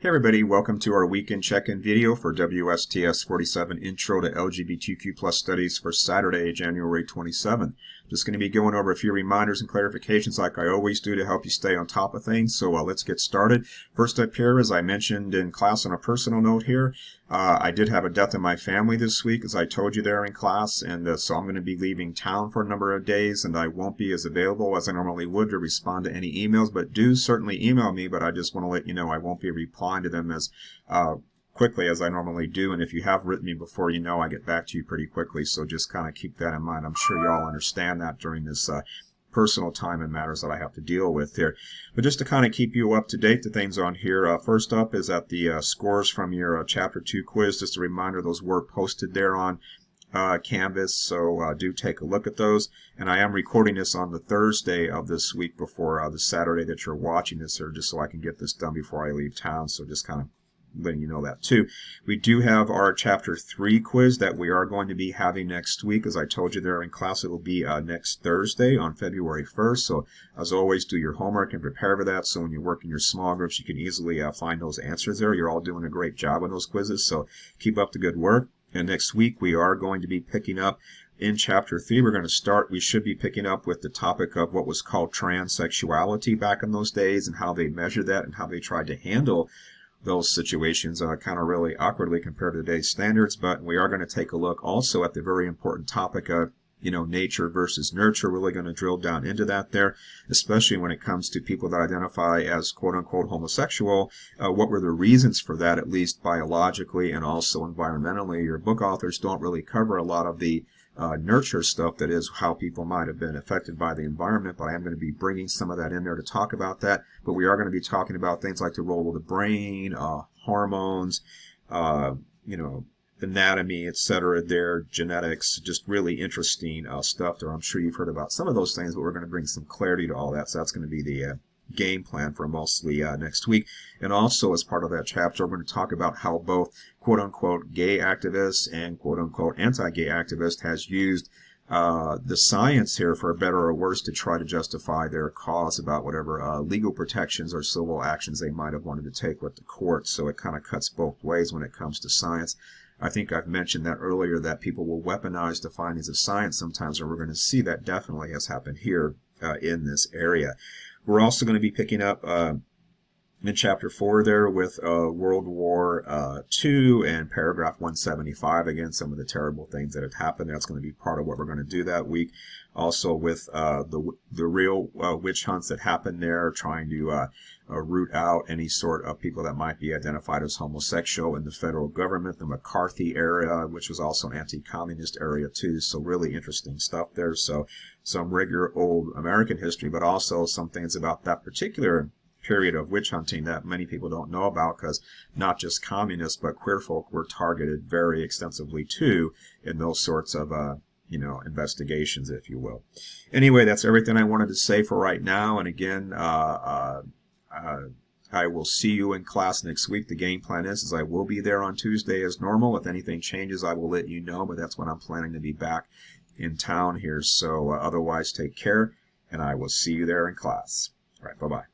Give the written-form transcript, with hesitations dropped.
Hey everybody, welcome to our weekend check-in video for WSTS-47 Intro to LGBTQ+ Studies for Saturday, January 27th. Just going to be going over a few reminders and clarifications like I always do to help you stay on top of things. So let's get started. First up here, as I mentioned in class on a personal note here, I did have a death in my family this week, as I told you there in class, and so I'm going to be leaving town for a number of days, and I won't be as available as I normally would to respond to any emails, but do certainly email me, but I just want to let you know I won't be replying to them as quickly as I normally do, and if you have written me before, you know I get back to you pretty quickly, so just kind of keep that in mind. I'm sure you all understand that during this personal time and matters that I have to deal with here. But just to kind of keep you up to date, the things on here, first up is that the scores from your Chapter 2 quiz, just a reminder, those were posted there on Canvas, so do take a look at those. And I am recording this on the Thursday of this week before the Saturday that you're watching this, or just so I can get this done before I leave town, so just kind of letting you know that too. We do have our Chapter 3 quiz that we are going to be having next week. As I told you there in class, it will be next Thursday on February 1st. So as always, do your homework and prepare for that, so when you work in your small groups, you can easily find those answers there. You're all doing a great job on those quizzes, so keep up the good work. And next week, we are going to be picking up in Chapter 3. We should be picking up with the topic of what was called transsexuality back in those days, and how they measured that and how they tried to handle those situations kind of really awkwardly compared to today's standards. But we are going to take a look also at the very important topic of nature versus nurture. Really going to drill down into that there, especially when it comes to people that identify as quote-unquote homosexual. What were the reasons for that, at least biologically and also environmentally? Your book authors don't really cover a lot of the nurture stuff, that is how people might have been affected by the environment, but I am going to be bringing some of that in there to talk about that. But we are going to be talking about things like the role of the brain, hormones, anatomy, etc. there, genetics, just really interesting stuff there. I'm sure you've heard about some of those things, but we're going to bring some clarity to all that. So that's going to be the game plan for mostly next week. And also, as part of that chapter, we're going to talk about how both quote-unquote gay activists and quote-unquote anti-gay activists has used the science here, for better or worse, to try to justify their cause about whatever legal protections or civil actions they might have wanted to take with the courts. So it kind of cuts both ways when it comes to science. I think I've mentioned that earlier, that people will weaponize the findings of science sometimes, and we're going to see that definitely has happened here in this area. We're also going to be picking up in Chapter 4 there with World War II and paragraph 175. Again, some of the terrible things that have happened. That's going to be part of what we're going to do that week. Also with the real witch hunts that happened there, trying to root out any sort of people that might be identified as homosexual in the federal government. The McCarthy era, which was also an anti-communist area too. So really interesting stuff there. So some regular old American history, but also some things about that particular period of witch hunting that many people don't know about, because not just communists but queer folk were targeted very extensively too in those sorts of investigations, if you will. Anyway, that's everything I wanted to say for right now. And again, I will see you in class next week. The game plan is I will be there on Tuesday as normal. If anything changes, I will let you know, but that's when I'm planning to be back in town here. So otherwise, take care, and I will see you there in class. All right, bye-bye.